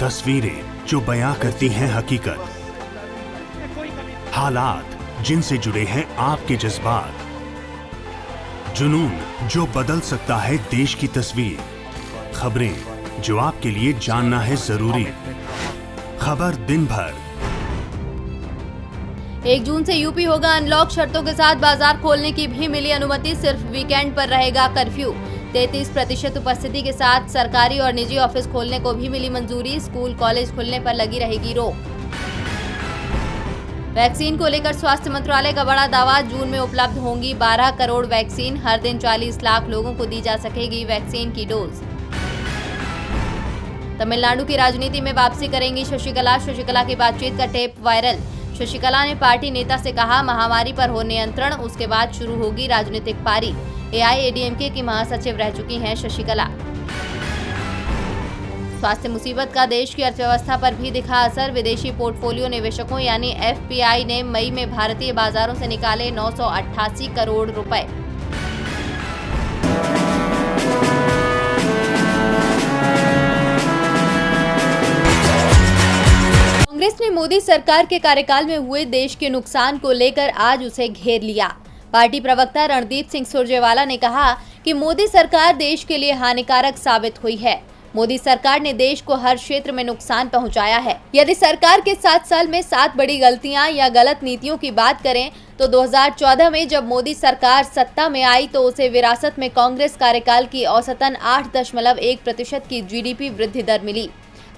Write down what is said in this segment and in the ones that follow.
तस्वीरें जो बयां करती हैं हकीकत, हालात जिनसे जुड़े हैं आपके जज्बात, जुनून जो बदल सकता है देश की तस्वीर, खबरें जो आपके लिए जानना है जरूरी। खबर दिन भर। 1 जून से यूपी होगा अनलॉक, शर्तों के साथ बाजार खोलने की भी मिली अनुमति, सिर्फ वीकेंड पर रहेगा कर्फ्यू। 33% उपस्थिति के साथ सरकारी और निजी ऑफिस खोलने को भी मिली मंजूरी, स्कूल कॉलेज खुलने पर लगी रहेगी रोक। वैक्सीन को लेकर स्वास्थ्य मंत्रालय का बड़ा दावा, जून में उपलब्ध होंगी 12 करोड़ वैक्सीन, हर दिन 40 लाख लोगों को दी जा सकेगी वैक्सीन की डोज। तमिलनाडु की राजनीति में वापसी करेंगी शशिकला की बातचीत का टेप वायरल। शशिकला ने पार्टी नेता से कहा, महामारी पर हो नियंत्रण, उसके बाद शुरू होगी राजनीतिक पारी। AIADMK की महासचिव रह चुकी हैं शशिकला। स्वास्थ्य मुसीबत का देश की अर्थव्यवस्था पर भी दिखा असर, विदेशी पोर्टफोलियो निवेशकों यानी FPI ने मई में भारतीय बाजारों से निकाले 988 करोड़ रुपए। कांग्रेस ने मोदी सरकार के कार्यकाल में हुए देश के नुकसान को लेकर आज उसे घेर लिया। पार्टी प्रवक्ता रणदीप सिंह सुरजेवाला ने कहा कि मोदी सरकार देश के लिए हानिकारक साबित हुई है। मोदी सरकार ने देश को हर क्षेत्र में नुकसान पहुंचाया है। यदि सरकार के 7 साल में 7 बड़ी गलतियां या गलत नीतियों की बात करें तो 2014 में जब मोदी सरकार सत्ता में आई तो उसे विरासत में कांग्रेस कार्यकाल की औसतन 8.1% की GDP वृद्धि दर मिली,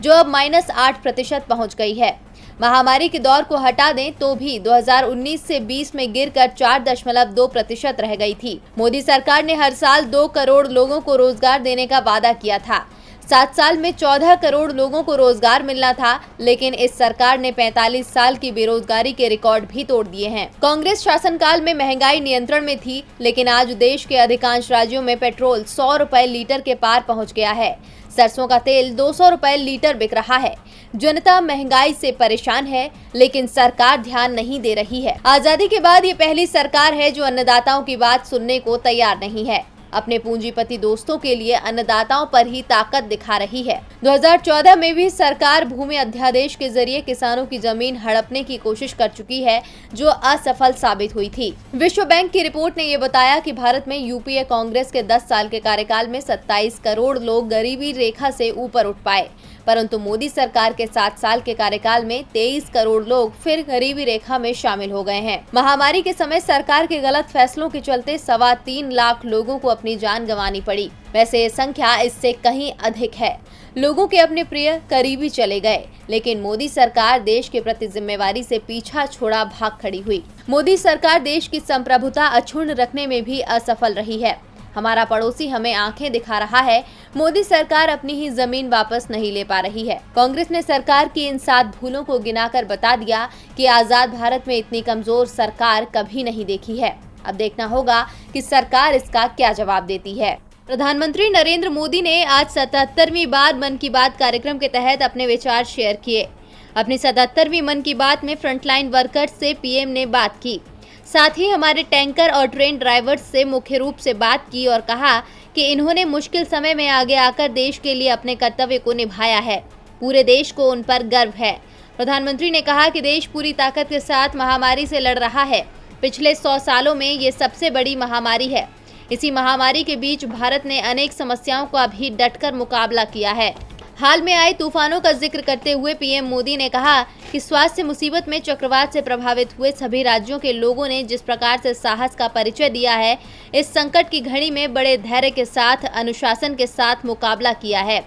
जो अब -8% पहुंच गई है। महामारी के दौर को हटा दें तो भी 2019 से 20 में गिरकर 4.2% रह गई थी। मोदी सरकार ने हर साल 2 करोड़ लोगों को रोजगार देने का वादा किया था। 7 साल में 14 करोड़ लोगों को रोजगार मिलना था, लेकिन इस सरकार ने 45 साल की बेरोजगारी के रिकॉर्ड भी तोड़ दिए हैं। कांग्रेस शासनकाल में महंगाई नियंत्रण में थी, लेकिन आज देश के अधिकांश राज्यों में पेट्रोल 100 रुपए लीटर के पार पहुंच गया है। सरसों का तेल 200 रुपए लीटर बिक रहा है। जनता महंगाई से परेशान है, लेकिन सरकार ध्यान नहीं दे रही है। आजादी के बाद ये पहली सरकार है जो अन्नदाताओं की बात सुनने को तैयार नहीं है। अपने पूंजीपति दोस्तों के लिए अन्नदाताओं पर ही ताकत दिखा रही है। 2014 में भी सरकार भूमि अध्यादेश के जरिए किसानों की जमीन हड़पने की कोशिश कर चुकी है, जो असफल साबित हुई थी। विश्व बैंक की रिपोर्ट ने ये बताया कि भारत में यूपीए कांग्रेस के 10 साल के कार्यकाल में 27 करोड़ लोग गरीबी रेखा से ऊपर उठ पाए, परंतु मोदी सरकार के 7 साल के कार्यकाल में 23 करोड़ लोग फिर गरीबी रेखा में शामिल हो गए हैं। महामारी के समय सरकार के गलत फैसलों के चलते 3.25 लाख लोगों को अपनी जान गंवानी पड़ी। वैसे ये संख्या इससे कहीं अधिक है। लोगों के अपने प्रिय करीबी चले गए, लेकिन मोदी सरकार देश के प्रति जिम्मेवारी से पीछा छोड़ा भाग खड़ी हुई। मोदी सरकार देश की संप्रभुता अक्षुण्ण रखने में भी असफल रही है। हमारा पड़ोसी हमें आंखें दिखा रहा है, मोदी सरकार अपनी ही जमीन वापस नहीं ले पा रही है। कांग्रेस ने सरकार की इन 7 भूलों को गिनाकर बता दिया कि आजाद भारत में इतनी कमजोर सरकार कभी नहीं देखी है। अब देखना होगा कि सरकार इसका क्या जवाब देती है। प्रधानमंत्री नरेंद्र मोदी ने आज 77वीं बार मन की बात कार्यक्रम के तहत अपने विचार शेयर किए। अपनी 77वीं मन की बात में फ्रंटलाइन वर्कर्स से PM ने बात की। साथ ही हमारे टैंकर और ट्रेन ड्राइवर्स से मुख्य रूप से बात की और कहा कि इन्होंने मुश्किल समय में आगे आकर देश के लिए अपने कर्तव्य को निभाया है। पूरे देश को उन पर गर्व है। प्रधानमंत्री ने कहा कि देश पूरी ताकत के साथ महामारी से लड़ रहा है। पिछले 100 सालों में ये सबसे बड़ी महामारी है। इसी महामारी के बीच भारत ने अनेक समस्याओं का भी डटकर मुकाबला किया है। हाल में आए तूफानों का जिक्र करते हुए PM मोदी ने कहा कि स्वास्थ्य मुसीबत में चक्रवात से प्रभावित हुए सभी राज्यों के लोगों ने जिस प्रकार से साहस का परिचय दिया है, इस संकट की घड़ी में बड़े धैर्य के साथ, अनुशासन के साथ मुकाबला किया है।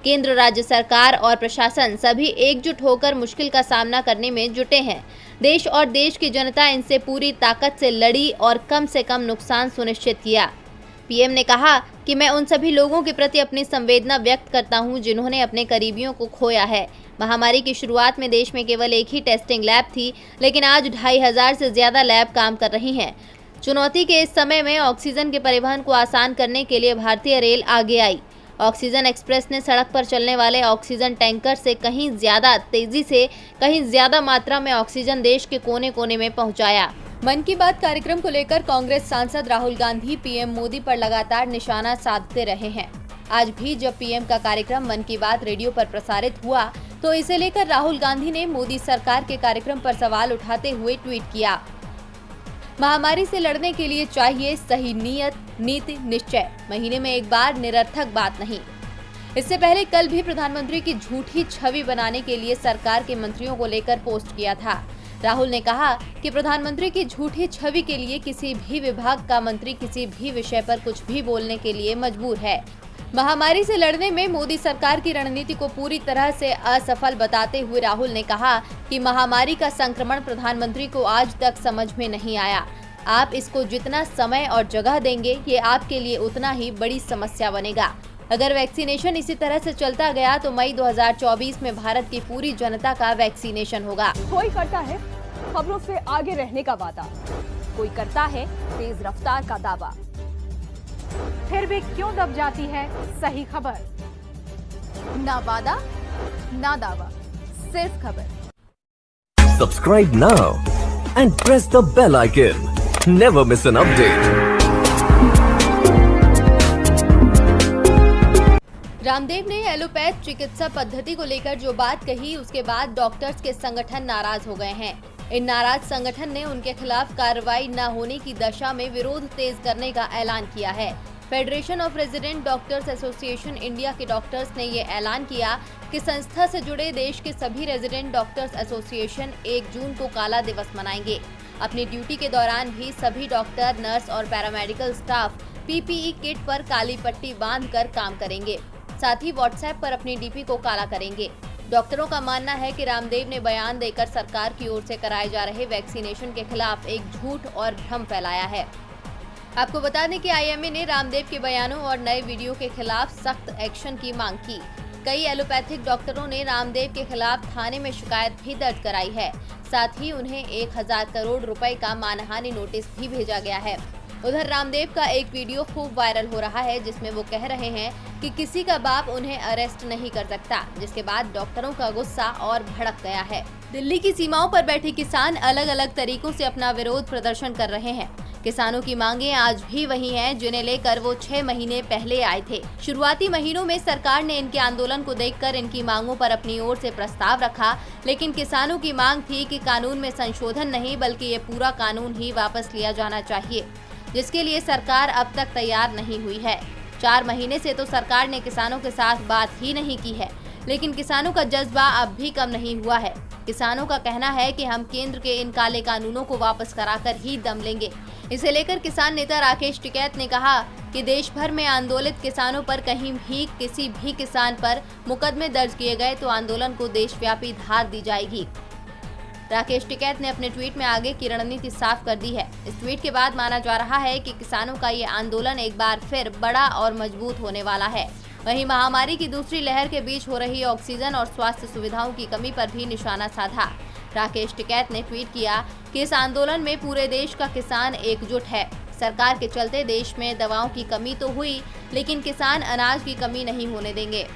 केंद्र, राज्य सरकार और प्रशासन सभी एकजुट होकर मुश्किल का सामना करने में जुटे हैं। देश और देश की जनता इनसे पूरी ताकत से लड़ी और कम से कम नुकसान सुनिश्चित किया। PM ने कहा कि मैं उन सभी लोगों के प्रति अपनी संवेदना व्यक्त करता हूं जिन्होंने अपने करीबियों को खोया है। महामारी की शुरुआत में देश में केवल एक ही टेस्टिंग लैब थी, लेकिन आज 2500 से ज्यादा लैब काम कर रही हैं। चुनौती के इस समय में ऑक्सीजन के परिवहन को आसान करने के लिए भारतीय रेल आगे आई। ऑक्सीजन एक्सप्रेस ने सड़क पर चलने वाले ऑक्सीजन टैंकर से कहीं ज्यादा तेजी से, कहीं ज्यादा मात्रा में ऑक्सीजन देश के कोने कोने में पहुंचाया। मन की बात कार्यक्रम को लेकर कांग्रेस सांसद राहुल गांधी PM मोदी पर लगातार निशाना साधते रहे हैं। आज भी जब PM का कार्यक्रम मन की बात रेडियो पर प्रसारित हुआ तो इसे लेकर राहुल गांधी ने मोदी सरकार के कार्यक्रम पर सवाल उठाते हुए ट्वीट किया, महामारी से लड़ने के लिए चाहिए सही नीयत, नीति, निश्चय, महीने में एक बार, निरर्थक बात नहीं। इससे पहले कल भी प्रधानमंत्री की झूठी छवि बनाने के लिए सरकार के मंत्रियों को लेकर पोस्ट किया था। राहुल ने कहा कि प्रधानमंत्री की झूठी छवि के लिए किसी भी विभाग का मंत्री किसी भी विषय पर कुछ भी बोलने के लिए मजबूर है। महामारी से लड़ने में मोदी सरकार की रणनीति को पूरी तरह से असफल बताते हुए राहुल ने कहा कि महामारी का संक्रमण प्रधानमंत्री को आज तक समझ में नहीं आया। आप इसको जितना समय और जगह देंगे, ये आपके लिए उतना ही बड़ी समस्या बनेगा। अगर वैक्सीनेशन इसी तरह से चलता गया तो मई 2024 में भारत की पूरी जनता का वैक्सीनेशन होगा। कोई करता है खबरों से आगे रहने का वादा, कोई करता है तेज रफ्तार का दावा, फिर भी क्यों दब जाती है सही खबर? ना वादा ना दावा, सिर्फ खबर। Subscribe now and press the bell icon. Never miss an update. Ramdev ने एलोपैथ चिकित्सा पद्धति को लेकर जो बात कही, उसके बाद डॉक्टर्स के संगठन नाराज हो गए हैं। इन नाराज संगठन ने उनके खिलाफ कार्रवाई न होने की दशा में विरोध तेज करने का ऐलान किया है। Federation of resident doctors association India के डॉक्टर्स ने ये ऐलान किया कि संस्था से जुड़े देश के सभी रेजिडेंट डॉक्टर्स एसोसिएशन 1 जून को काला दिवस मनाएंगे। अपनी ड्यूटी के दौरान भी सभी डॉक्टर, नर्स और पैरामेडिकल स्टाफ पीपीई किट पर काली पट्टी बांधकर काम करेंगे। साथ ही व्हाट्सएप पर अपनी डीपी को काला करेंगे। डॉक्टरों का मानना है कि रामदेव ने बयान देकर सरकार की ओर से कराए जा रहे वैक्सीनेशन के खिलाफ एक झूठ और भ्रम फैलाया है। आपको बता दें कि आईएमए ने रामदेव के बयानों और नए वीडियो के खिलाफ सख्त एक्शन की मांग की। कई एलोपैथिक डॉक्टरों ने रामदेव के खिलाफ थाने में शिकायत भी दर्ज कराई है। साथ ही उन्हें 1000 करोड़ रुपए का मानहानि नोटिस भी भेजा गया है। उधर रामदेव का एक वीडियो खूब वायरल हो रहा है, जिसमें वो कह रहे हैं कि किसी का बाप उन्हें अरेस्ट नहीं कर सकता, जिसके बाद डॉक्टरों का गुस्सा और भड़क गया है। दिल्ली की सीमाओं पर बैठे किसान अलग अलग तरीकों से अपना विरोध प्रदर्शन कर रहे हैं। किसानों की मांगें आज भी वही हैं, जिन्हें लेकर वो 6 महीने पहले आए थे। शुरुआती महीनों में सरकार ने इनके आंदोलन को देखकर इनकी मांगों पर अपनी ओर से प्रस्ताव रखा, लेकिन किसानों की मांग थी कि कानून में संशोधन नहीं, बल्कि ये पूरा कानून ही वापस लिया जाना चाहिए, जिसके लिए सरकार अब तक तैयार नहीं हुई है। 4 महीने से तो सरकार ने किसानों के साथ बात ही नहीं की है, लेकिन किसानों का जज्बा अब भी कम नहीं हुआ है। किसानों का कहना है कि हम केंद्र के इन काले कानूनों को वापस कराकर ही दम लेंगे। इसे लेकर किसान नेता राकेश टिकैत ने कहा कि देश भर में आंदोलित किसानों पर कहीं भी किसी भी किसान पर मुकदमे दर्ज किए गए तो आंदोलन को देशव्यापी धार दी जाएगी। राकेश टिकैत ने अपने ट्वीट में आगे की रणनीति साफ कर दी है। इस ट्वीट के बाद माना जा रहा है कि किसानों का ये आंदोलन एक बार फिर बड़ा और मजबूत होने वाला है। वहीं महामारी की दूसरी लहर के बीच हो रही ऑक्सीजन और स्वास्थ्य सुविधाओं की कमी पर भी निशाना साधा। राकेश टिकैत ने ट्वीट किया कि इस आंदोलन में पूरे देश का किसान एकजुट है। सरकार के चलते देश में दवाओं की कमी तो हुई, लेकिन किसान अनाज की कमी नहीं होने देंगे।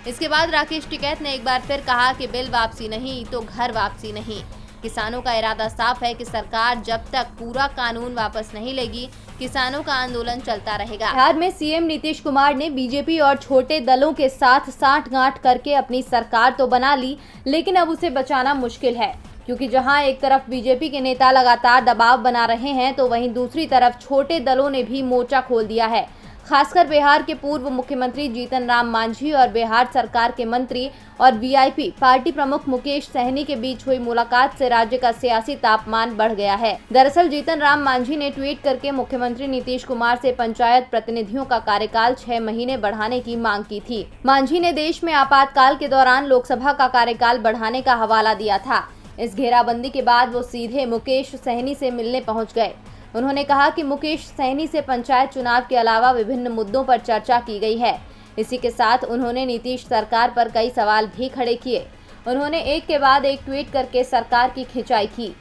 इसके बाद राकेश टिकैत ने एक बार फिर कहा कि बिल वापसी नहीं तो घर वापसी नहीं। किसानों का इरादा साफ है कि सरकार जब तक पूरा कानून वापस नहीं लेगी, किसानों का आंदोलन चलता रहेगा। बिहार में सीएम नीतीश कुमार ने बीजेपी और छोटे दलों के साथ साठगांठ करके अपनी सरकार तो बना ली, लेकिन अब उसे बचाना मुश्किल है, क्योंकि जहां एक तरफ बीजेपी के नेता लगातार दबाव बना रहे हैं, तो वहीं दूसरी तरफ छोटे दलों ने भी मोर्चा खोल दिया है। खासकर बिहार के पूर्व मुख्यमंत्री जीतन राम मांझी और बिहार सरकार के मंत्री और वीआईपी पार्टी प्रमुख मुकेश सहनी के बीच हुई मुलाकात से राज्य का सियासी तापमान बढ़ गया है। दरअसल जीतन राम मांझी ने ट्वीट करके मुख्यमंत्री नीतीश कुमार से पंचायत प्रतिनिधियों का कार्यकाल 6 महीने बढ़ाने की मांग की थी। मांझी ने देश में आपातकाल के दौरान लोकसभा का कार्यकाल बढ़ाने का हवाला दिया था। इस घेराबंदी के बाद वो सीधे मुकेश सहनी से मिलने पहुंच गए। उन्होंने कहा कि मुकेश सहनी से पंचायत चुनाव के अलावा विभिन्न मुद्दों पर चर्चा की गई है। इसी के साथ उन्होंने नीतीश सरकार पर कई सवाल भी खड़े किए। उन्होंने एक के बाद एक ट्वीट करके सरकार की खिंचाई की।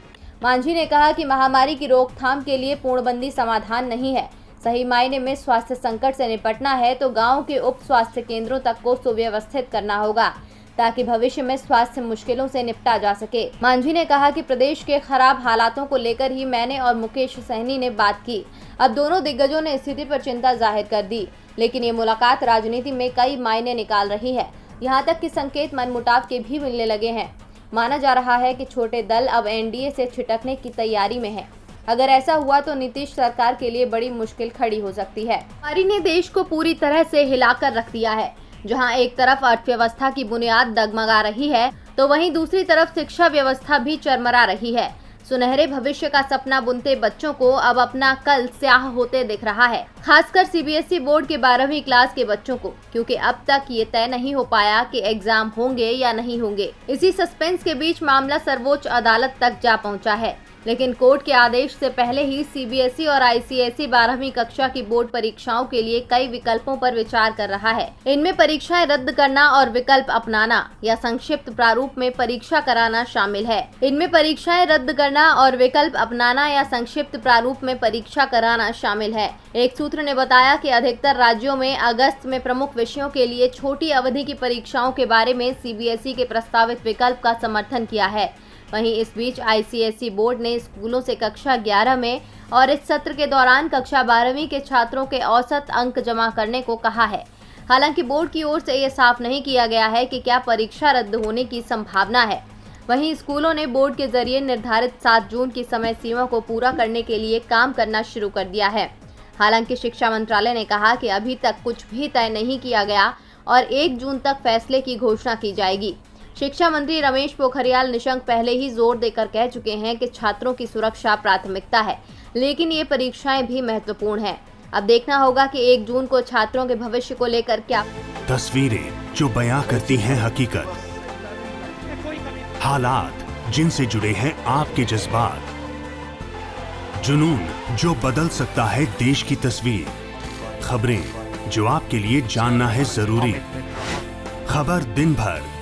मांझी ने कहा कि महामारी की रोकथाम के लिए पूर्णबंदी समाधान नहीं है। सही मायने में स्वास्थ्य संकट से निपटना है तो गाँव के उप स्वास्थ्य केंद्रों तक को सुव्यवस्थित करना होगा, ताकि भविष्य में स्वास्थ्य मुश्किलों से निपटा जा सके। मांझी ने कहा कि प्रदेश के खराब हालातों को लेकर ही मैंने और मुकेश सहनी ने बात की। अब दोनों दिग्गजों ने स्थिति पर चिंता जाहिर कर दी, लेकिन ये मुलाकात राजनीति में कई मायने निकाल रही है। यहाँ तक कि संकेत मनमुटाव के भी मिलने लगे हैं। माना जा रहा है कि छोटे दल अब एनडीए से छिटकने की तैयारी में है। अगर ऐसा हुआ तो नीतीश सरकार के लिए बड़ी मुश्किल खड़ी हो सकती है। महामारी ने देश को पूरी तरह से हिलाकर रख दिया है। जहां एक तरफ अर्थव्यवस्था की बुनियाद डगमगा रही है, तो वहीं दूसरी तरफ शिक्षा व्यवस्था भी चरमरा रही है। सुनहरे भविष्य का सपना बुनते बच्चों को अब अपना कल स्याह होते दिख रहा है, खासकर सीबीएसई बोर्ड के 12वीं क्लास के बच्चों को, क्योंकि अब तक ये तय नहीं हो पाया कि एग्जाम होंगे या नहीं होंगे। इसी सस्पेंस के बीच मामला सर्वोच्च अदालत तक जा पहुंचा है, लेकिन कोर्ट के आदेश से पहले ही सीबीएसई और आईसीएसई 12वीं कक्षा की बोर्ड परीक्षाओं के लिए कई विकल्पों पर विचार कर रहा है। इनमें परीक्षाएं रद्द करना और विकल्प अपनाना या संक्षिप्त प्रारूप में परीक्षा कराना शामिल है। इनमें परीक्षाएं रद्द करना और विकल्प अपनाना या संक्षिप्त प्रारूप में परीक्षा कराना शामिल है। एक सूत्र ने बताया कि अधिकतर राज्यों में अगस्त में प्रमुख विषयों के लिए छोटी अवधि की परीक्षाओं के बारे में सीबीएसई के प्रस्तावित विकल्प का समर्थन किया है। वहीं इस बीच आईसीएसई बोर्ड ने स्कूलों से कक्षा 11 में और इस सत्र के दौरान कक्षा 12वीं के छात्रों के औसत अंक जमा करने को कहा है। हालांकि बोर्ड की ओर से ये साफ नहीं किया गया है कि क्या परीक्षा रद्द होने की संभावना है। वहीं स्कूलों ने बोर्ड के जरिए निर्धारित 7 जून की समय सीमा को पूरा करने के लिए काम करना शुरू कर दिया है। हालांकि शिक्षा मंत्रालय ने कहा कि अभी तक कुछ भी तय नहीं किया गया और 1 जून तक फैसले की घोषणा की जाएगी। शिक्षा मंत्री रमेश पोखरियाल निशंक पहले ही जोर देकर कह चुके हैं कि छात्रों की सुरक्षा प्राथमिकता है, लेकिन ये परीक्षाएं भी महत्वपूर्ण हैं। अब देखना होगा कि 1 जून को छात्रों के भविष्य को लेकर क्या तस्वीरें जो बयां करती हैं हकीकत, हालात जिनसे जुड़े हैं आपके जज्बात, जुनून जो बदल सकता है देश की तस्वीर, खबरें जो आपके लिए जानना है जरूरी। खबर दिन भर